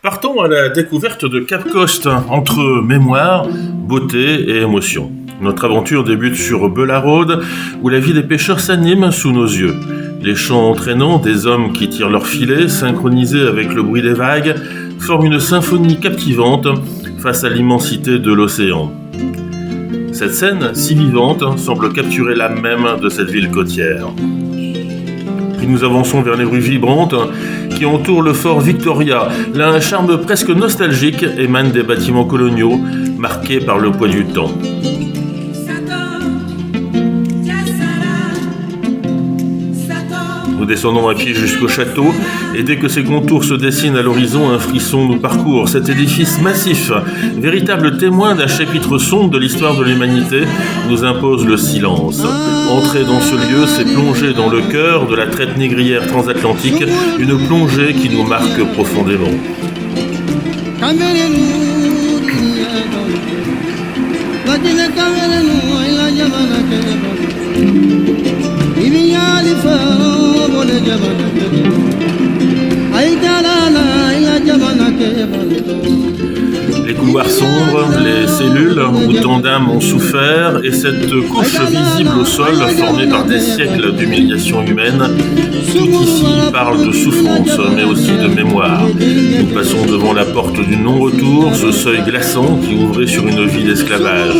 Partons à la découverte de Cap Coste, entre mémoire, beauté et émotion. Notre aventure débute sur Bellarode, où la vie des pêcheurs s'anime sous nos yeux. Les chants entraînants des hommes qui tirent leurs filets, synchronisés avec le bruit des vagues, forment une symphonie captivante face à l'immensité de l'océan. Cette scène, si vivante, semble capturer l'âme même de cette ville côtière. Puis nous avançons vers les rues vibrantes qui entourent le fort Victoria. Là, un charme presque nostalgique émane des bâtiments coloniaux, marqués par le poids du temps. Nous descendons à pied jusqu'au château, et dès que ses contours se dessinent à l'horizon, un frisson nous parcourt. Cet édifice massif, véritable témoin d'un chapitre sombre de l'histoire de l'humanité, nous impose le silence. Entrer dans ce lieu, c'est plonger dans le cœur de la traite négrière transatlantique, une plongée qui nous marque profondément. Les couloirs sombres, les cellules où tant d'âmes ont souffert et cette couche visible au sol formée par des siècles d'humiliation humaine, tout ici parle de souffrance mais aussi de mémoire. Nous passons devant la porte du non-retour, ce seuil glaçant qui ouvrait sur une vie d'esclavage.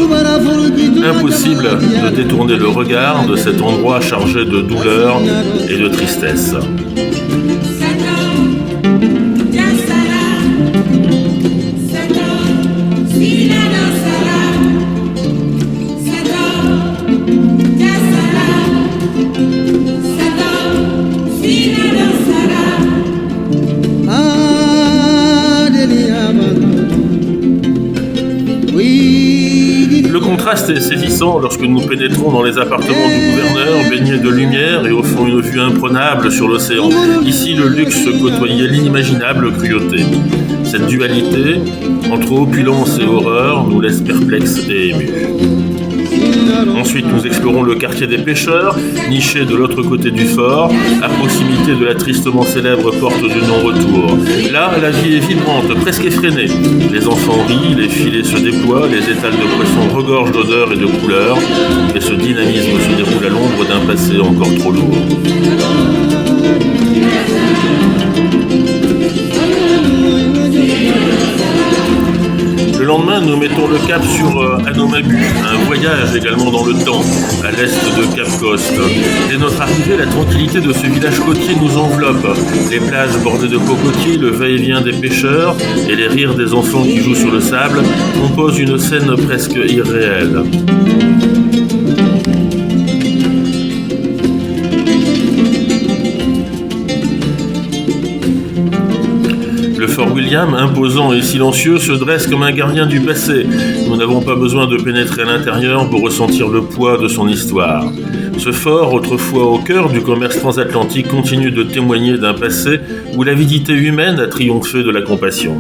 Impossible de détourner le regard de cet endroit chargé de douleur et de tristesse. Le contraste est saisissant lorsque nous pénétrons dans les appartements du gouverneur, baignés de lumière et offrant une vue imprenable sur l'océan. Ici, le luxe côtoyait l'inimaginable cruauté. Cette dualité, entre opulence et horreur, nous laisse perplexes et émus. Ensuite, nous explorons le quartier des pêcheurs, niché de l'autre côté du fort, à proximité de la tristement célèbre porte du non-retour. Là, la vie est vibrante, presque effrénée. Les enfants rient, les filets se déploient, les étals de poissons regorgent d'odeurs et de couleurs, et ce dynamisme se déroule à l'ombre d'un passé encore trop lourd. Le lendemain, nous mettons le cap sur Anomabu, un voyage également dans le temps, à l'est de Cap Coste. Dès notre arrivée, la tranquillité de ce village côtier nous enveloppe. Les plages bordées de cocotiers, le va-et-vient des pêcheurs et les rires des enfants qui jouent sur le sable composent une scène presque irréelle. Le fort William, imposant et silencieux, se dresse comme un gardien du passé. Nous n'avons pas besoin de pénétrer à l'intérieur pour ressentir le poids de son histoire. Ce fort, autrefois au cœur du commerce transatlantique, continue de témoigner d'un passé où l'avidité humaine a triomphé de la compassion.